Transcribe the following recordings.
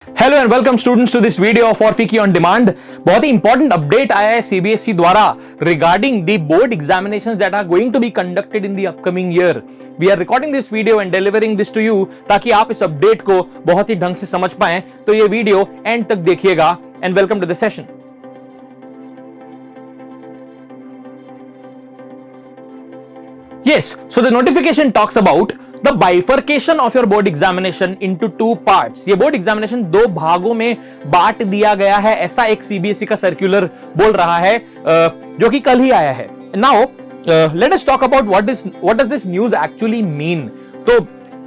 Hello and welcome students to this video of Orfiki on demand. बहुत ही important update आया है CBSE द्वारा regarding the board examinations that are going to be conducted in the upcoming year. We are recording this video and delivering this to you ताकि आप इस update को बहुत ही ढंग से समझ पाएं। तो ये वीडियो एंड तक देखिएगा and welcome to the session. Yes, so the notification talks about the bifurcation of your board examination into two parts. ये बोर्ड एग्जामिनेशन दो भागों में बांट दिया गया है, ऐसा एक सीबीएसई का सर्कुलर बोल रहा है जो कि कल ही आया है। Now, let us talk about what does this news actually mean. तो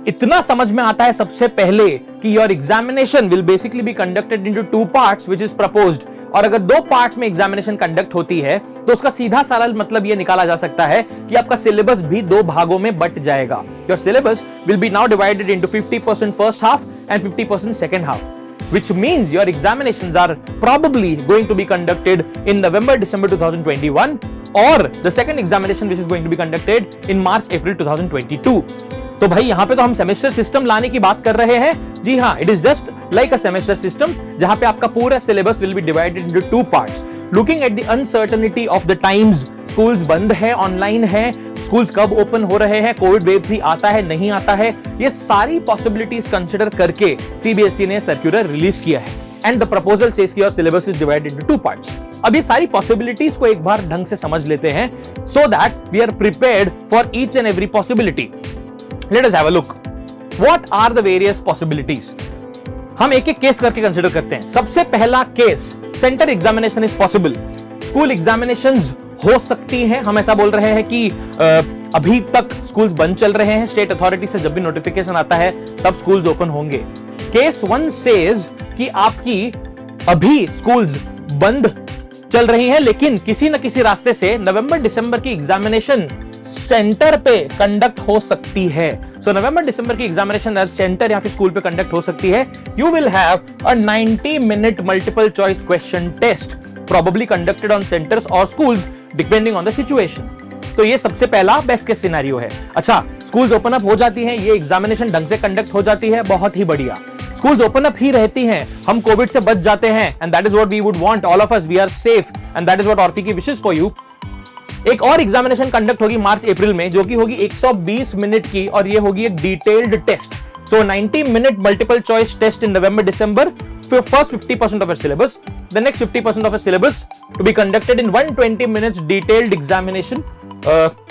इतना समझ में आता है सबसे पहले कि your examination will basically be conducted into two parts, which is proposed. और अगर दो पार्ट्स में एग्जामिनेशन कंडक्ट होती है तो उसका सीधा सरल मतलब यह निकाला जा सकता है कि आपका सिलेबस भी दो भागों में बट जाएगा। Your syllabus will be now divided into 50% first half and 50% second half, which means your examinations are probably going to be conducted in November-December 2021 or the second examination which is going to be conducted in March-April 2022. तो भाई यहां पे तो हम semester system लाने की बात कर रहे हैं। जी हां, it is just like a semester system जहां पे आपका पूरा syllabus will be divided into two parts. Looking at the uncertainty of the times, schools बंद है, ऑनलाइन है, स्कूल्स कब ओपन हो रहे हैं, कोविड वेव 3 आता है नहीं आता है, ये सारी पॉसिबिलिटीज कंसिडर करके सीबीएसई ने सर्कुलर रिलीज किया है। एंड द प्रपोजल सेज कि your syllabus is divided into two parts. अब ये सारी पॉसिबिलिटीज को एक बार ढंग से समझ लेते हैं so that we are prepared for each and every possibility. Let us have a look. What are the various possibilities? हम एक एक केस करके कंसिडर करते हैं। सबसे पहला case, centre examination is possible. School examinations हो सकती हैं। हम ऐसा बोल रहे हैं कि अभी तक स्कूल्स बंद चल रहे हैं। स्टेट अथॉरिटी से जब भी नोटिफिकेशन आता है तब स्कूल्स ओपन होंगे। केस 1 सेज कि आपकी अभी स्कूल्स बंद चल रही हैं लेकिन किसी न किसी रास्ते से नवंबर दिसंबर की एग्जामिनेशन सेंटर पे कंडक्ट हो सकती है। सो नवंबर दिसंबर की एग्जामिनेशन सेंटर या फिर स्कूल पे कंडक्ट हो सकती है। You will have a 90-minute multiple choice question test probably conducted on centres और schools depending on the situation. तो ये सबसे पहला बेस्ट केस सिनेरियो है। अच्छा, स्कूल्स ओपन अप हो जाती हैं, ये एग्जामिनेशन ढंग से कंडक्ट हो जाती है, बहुत ही बढ़िया। स्कूल्स ओपन अप ही रहती हैं, हम कोविड से बच जाते हैं and that is what we would want, all of us, we are safe and that is what Orfiki wishes for you. एक और एग्जामिनेशन कंडक्ट होगी मार्च अप्रैल में जो कि होगी 120 मिनट की और ये होगी एक detailed test. So 90-minute multiple choice test in November December, first 50% of your syllabus, the next 50% of your syllabus to be conducted in 120 minutes detailed examination।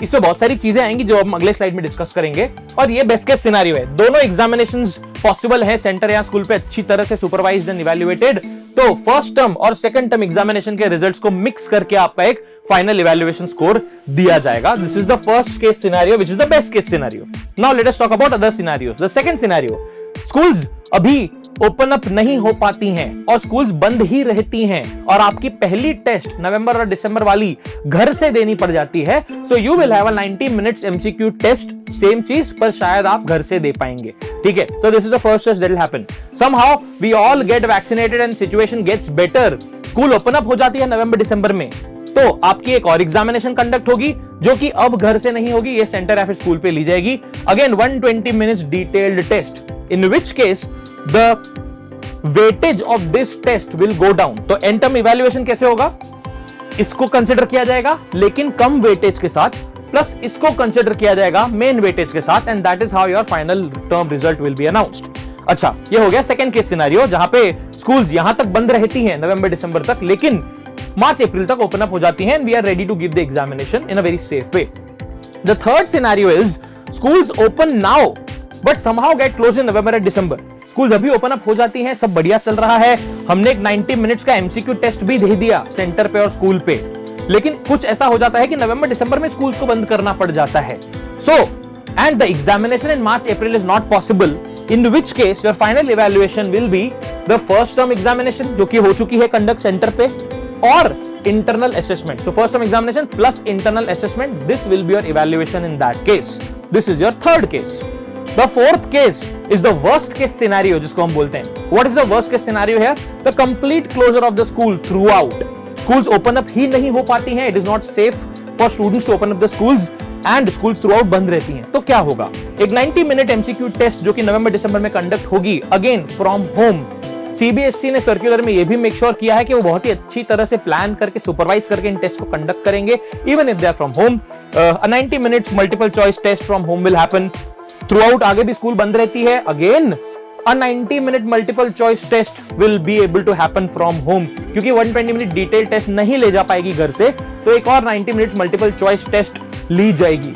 इसमें बहुत सारी चीजें आएंगी जो हम अगले स्लाइड में डिस्कस करेंगे और ये बेस्ट केस सिनेरियो है। दोनों एग्जामिनेशंस पॉसिबल है सेंटर या स्कूल पे अच्छी तरह से सुपरवाइज्ड एंड इवैल्यूएटेड। तो फर्स्ट टर्म और सेकंड टर्म एग्जामिनेशन के रिजल्ट्स को मिक्स करके आपका एक फाइनल इवैल्यूएशन स्कोर दिया जाएगा। This is the first case scenario which is the best case scenario. Now let us talk about other scenarios. The second scenario, schools अभी open up नहीं हो पाती हैं और स्कूल्स बंद ही रहती हैं और आपकी पहली टेस्ट नवंबर और दिसंबर वाली घर से देनी पड़ जाती है। So you will have a 90 minutes MCQ test, same चीज पर शायद आप घर से दे पाएंगे। ठीक है, तो this is the first test that will happen. Somehow we all get vaccinated and situation gets better, school open up हो जाती है नवंबर दिसंबर में, तो आपकी एक और एग्जामिनेशन कंडक्ट होगी जो कि अब घर से नहीं होगी, ये सेंटर या फिर स्कूल पे ली जाएगी। Again 120 minutes detailed test, in which case the weightage of this test will go down. तो एंड टर्म इवैल्यूएशन कैसे होगा, इसको कंसिडर किया जाएगा लेकिन कम वेटेज के साथ, प्लस इसको कंसिडर किया जाएगा मेन वेटेज के साथ, and that is how your final term result will be announced. अच्छा, ये हो गया सेकंड केस सिनेरियो जहां पे स्कूल्स यहां तक बंद रहती हैं नवंबर दिसंबर तक लेकिन मार्च अप्रैल तक ओपन अप हो जाती हैं and we are ready to give the examination in a very safe way. The third scenario is schools open now but somehow get close in November and December. Schools अभी open up हो जाती हैं, सब बढ़िया चल रहा है, हमने एक 90 मिनट्स का MCQ टेस्ट भी दे दिया सेंटर पे और स्कूल पे, लेकिन कुछ ऐसा हो जाता है कि नवंबर दिसंबर में स्कूल्स को बंद करना पड़ जाता है। So and the examination in March April is not possible, in which case your final evaluation will be the first term examination जो कि हो चुकी है कंडक्ट सेंटर पे, और internal assessment. So first term examination plus internal assessment, this will be your evaluation in that case. This is your third case. The fourth case is the worst case scenario जिसको हम बोलते हैं। What is the worst case scenario here? The complete closure of the school throughout. Schools open up ही नहीं हो पाती हैं, it is not safe for students to open up the schools and schools through out बंद रहती हैं। तो क्या होगा, एक 90 मिनट MCQ टेस्ट जो कि नवंबर दिसंबर में कंडक्ट होगी अगेन फ्रॉम होम, सीबीएसई ने सर्कुलर में यह भी मेक श्योर किया है कि वो बहुत ही अच्छी तरह से प्लान करके सुपरवाइज करके इन टेस्ट को कंडक्ट करेंगे, even if they are from home. 90 minutes multiple choice test from home will happen throughout. आगे भी स्कूल बंद रहती है, again a 90-minute multiple choice test will be able to happen from home, क्योंकि 120 minute detail test नहीं ले जा पाएगी घर से, तो एक और 90 मिनट मल्टीपल चॉइस टेस्ट ली जाएगी।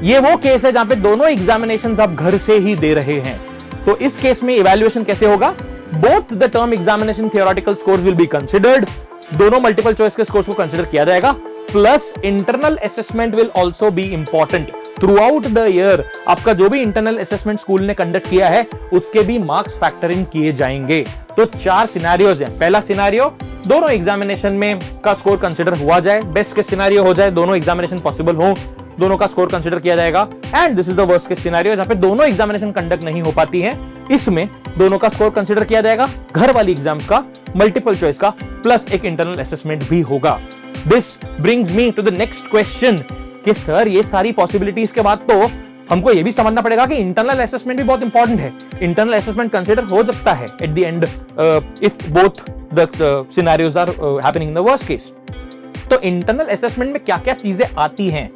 ये वो केस है जहां पे दोनों एग्जामिनेशंस आप घर से ही दे रहे हैं। तो इस केस में इवैल्यूएशन कैसे होगा? Both the term examination theoretical scores will be considered, दोनों मल्टीपल चॉइस के स्कोर्स को कंसिडर किया जाएगा, plus internal assessment will also be important through out the year. आपका जो भी इंटरनल असेसमेंट स्कूल ने कंडक्ट किया है उसके भी मार्क्स फैक्टर इन किए जाएंगे। तो 4 सिनेरियोज हैं। पहला सिनेरियो, दोनों एग्जामिनेशन में का स्कोर कंसिडर हुआ जाए, बेस्ट केस सिनेरियो हो जाए दोनों एग्जामिनेशन पॉसिबल हो, दोनों का स्कोर कंसिडर किया जाएगा। And this is the worst case scenario, जहां पे दोनों एग्जामिनेशन कंडक्ट नहीं हो पाती है, इसमें दोनों का स्कोर कंसिडर किया जाएगा, घर वाली एग्जाम्स का, मल्टीपल चॉइस का, प्लस एक इंटरनल असेसमेंट भी होगा। This brings me to the next question कि सर ये सारी पॉसिबिलिटीज के बाद तो हमको ये भी समझना पड़ेगा कि इंटरनल असेसमेंट भी बहुत इंपॉर्टेंट है। इंटरनल असेसमेंट कंसिडर हो सकता है at the end if both the scenarios are happening in the worst case. तो इंटरनल असेसमेंट में क्या क्या चीजें आती हैं,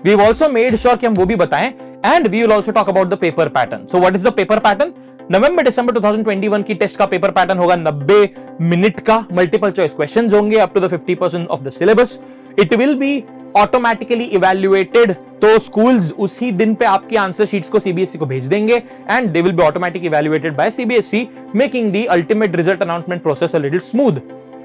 we have also made sure कि हम वो भी बताएं, and we will also talk about the paper pattern. So what is the paper pattern? नवंबर दिसंबर 2021 की टेस्ट का पेपर पैटर्न होगा 90 मिनट का, मल्टीपल चॉइस क्वेश्चंस होंगे up to the 50% of the syllabus. It will be automatically evaluated, तो schools उसी दिन पे आपके आंसर शीट्स को सीबीएसई को भेज देंगे and they will be automatically evaluated by CBSE, making the ultimate result announcement process a little smooth.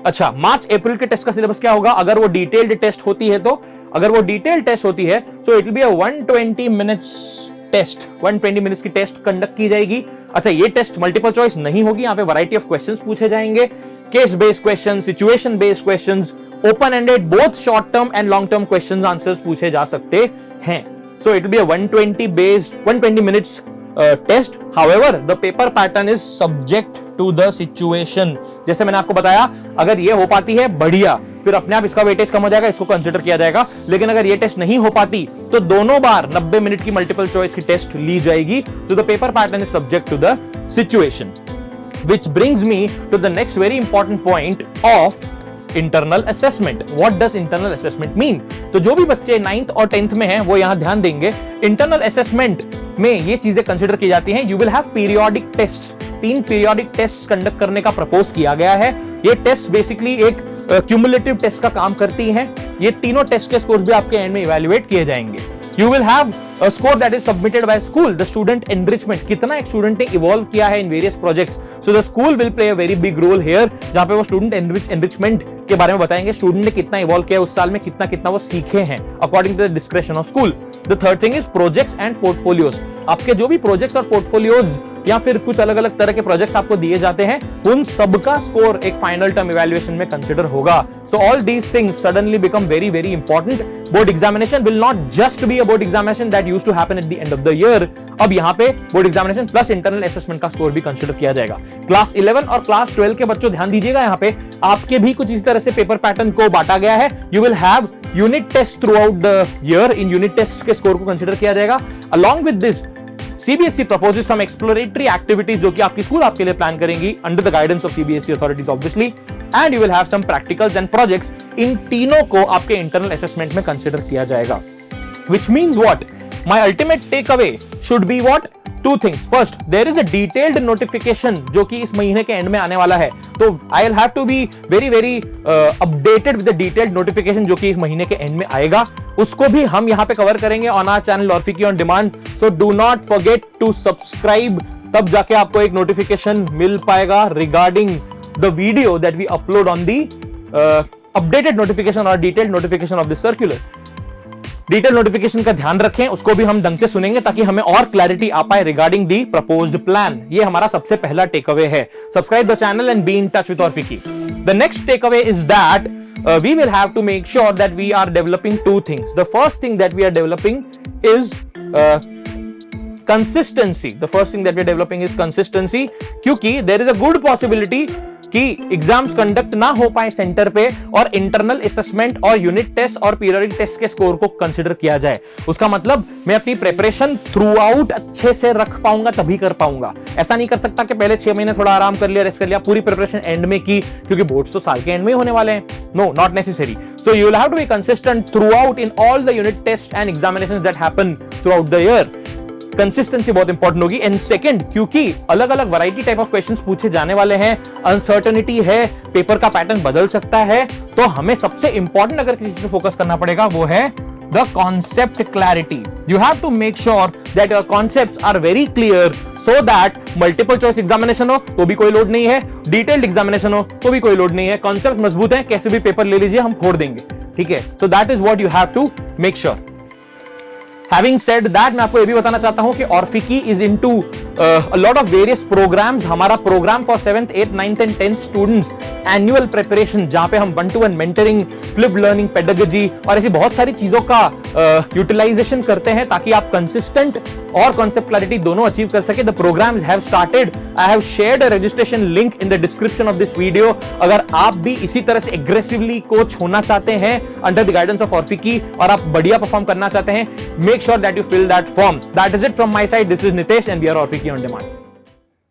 अच्छा, मार्च अप्रैल के टेस्ट का सिलेबस क्या होगा? अगर वो डिटेल्ड टेस्ट होती है तो, अगर वो डिटेल्ड टेस्ट होती है so it will be a 120 minutes test, 120 minutes की टेस्ट कंडक्ट की जाएगी। अच्छा, ये टेस्ट मल्टीपल चॉइस नहीं होगी, यहाँ पे वैरायटी ऑफ क्वेश्चंस पूछे जाएंगे, case based questions, situation based questions, open ended, both short term and long term questions answers पूछे जा सकते हैं। So it will be a 120 minutes test. However the paper pattern is subject to the situation. जैसे मैंने आपको बताया, अगर ये हो पाती है बढ़िया, फिर अपने आप इसका वेटेज कम हो जाएगा, इसको कंसिडर किया जाएगा। लेकिन अगर ये टेस्ट नहीं हो पाती तो दोनों बार 90 मिनट की मल्टीपल चॉइस की टेस्ट ली जाएगी। So the paper pattern is subject to the situation, which brings me to the next very important point of internal assessment. What does internal assessment mean? तो जो भी बच्चे 9th और 10th में हैं वो यहां ध्यान देंगे। इंटरनल असेसमेंट में ये चीजें कंसिडर की जाती हैं। You will have periodic test, 3 periodic test conduct करने का प्रपोज किया गया है। ये टेस्ट बेसिकली एक क्यूमुलेटिव टेस्ट का काम करती हैं। ये तीनों टेस्ट के स्कोर्स भी आपके एंड में इवैल्यूएट किए जाएंगे। You will have a score that is submitted by school, the student enrichment, कितना एक स्टूडेंट ने इवॉल्व किया है in various projects. So the school will play a very big role here, जहां पे वो स्टूडेंट enrichment के बारे में बताएंगे, स्टूडेंट ने कितना इवॉल्व किया उस साल में, कितना वो सीखे हैं according to the discretion of school. The third thing is projects and portfolios. आपके जो भी प्रोजेक्ट्स और पोर्टफोलियोज या फिर कुछ अलग अलग तरह के प्रोजेक्ट्स आपको दिए जाते हैं, उन सबका स्कोर एक फाइनल टर्म इवैल्यूएशन में कंसिडर होगा। So all these things suddenly become very very important. Board examination will not just be a board examination that used to happen at the end of the year. अब यहाँ पे board examination plus internal assessment का score भी consider किया जाएगा। Class 11 और class 12 के बच्चों ध्यान दीजिएगा, यहाँ पे आपके भी कुछ इस तरह से पेपर पैटर्न को बांटा गया है। You will have unit test throughout the year. इन यूनिट टेस्ट के स्कोर को कंसिडर किया जाएगा। Along with this CBSE proposes some exploratory activities जो कि आपकी स्कूल आपके लिए प्लान करेंगी under the guidance of CBSE authorities obviously, and you will have some practicals and projects। इन तीनों को आपके internal assessment में consider किया जाएगा। Which means what? My ultimate takeaway should be what? Two things. First, there is a detailed notification जो कि इस महीने के एंड में आने वाला है, तो I'll have to be very very updated with the detailed notification जो कि इस महीने के एंड में आएगा। उसको भी हम यहाँ पे कवर करेंगे on our channel Orfiki on demand. So do not forget to subscribe, तब जाके आपको एक नोटिफिकेशन मिल पाएगा regarding the video that we upload on the updated notification और detailed notification of this circular. Detail notification का ध्यान रखें, उसको भी हम ढंग से सुनेंगे ताकि हमें और क्लैरिटी आ पाए रिगार्डिंग दी प्रपोज्ड प्लान। ये हमारा सबसे पहला टेक अवे है। Subscribe the channel and be in touch with Orfiki. The next take away is that we will have to make sure that we are developing two things. The first thing that we are developing is consistency, the first thing that we are developing is consistency, क्योंकि there is a good possibility कि exams conduct ना हो पाए centre पे और internal assessment और unit test और periodic test के स्कोर को कंसीडर किया जाए। उसका मतलब मैं अपनी प्रिपरेशन थ्रू आउट अच्छे से रख पाऊंगा तभी कर पाऊंगा। ऐसा नहीं कर सकता कि पहले 6 महीने थोड़ा आराम कर लिया, रेस्ट कर लिया, पूरी प्रिपरेशन एंड में की, क्योंकि बोर्ड्स तो साल के एंड में होने वाले हैं। No, not necessary. So you will have to be consistent throughout in all the unit tests and examinations that happen throughout the year. Consistency बहुत इंपॉर्टेंट होगी। एंड सेकंड, क्योंकि अलग अलग वैरायटी टाइप ऑफ क्वेश्चंस पूछे जाने वाले हैं, uncertainty है, पेपर का पैटर्न बदल सकता है, तो हमें सबसे इंपॉर्टेंट अगर किसी चीज पे फोकस करना पड़ेगा वो है the concept clarity. You have to make sure that your concepts are very clear so that multiple choice examination हो तो भी कोई लोड नहीं है, detailed examination हो तो भी कोई लोड नहीं है, concept मजबूत है, कैसे भी पेपर ले लीजिए, हम फोड़ देंगे, ठीक है। So that is what you have to make sure. Having said that, मैं आपको ये भी बताना चाहता हूं कि Orfiky is into a lot of various programs. हमारा program for 7th, 8th, 9th and 10th students, annual preparation, जहां पे हम 1-to-1 mentoring, flip learning, pedagogy और ऐसी बहुत सारी चीजों का यूटिलाइजेशन करते हैं ताकि आप कंसिस्टेंट और कॉन्सेप्ट क्लैरिटी दोनों अचीव कर सके। The programs have started. I have shared a registration link in the description of this video. अगर आप भी इसी तरह से एग्रेसिवली कोच होना चाहते हैं under the guidance of Orfiky और आप बढ़िया परफॉर्म करना चाहते हैं, make sure that you fill that form. That is it from my side. This is Nitesh and we are Orfiky on Demand.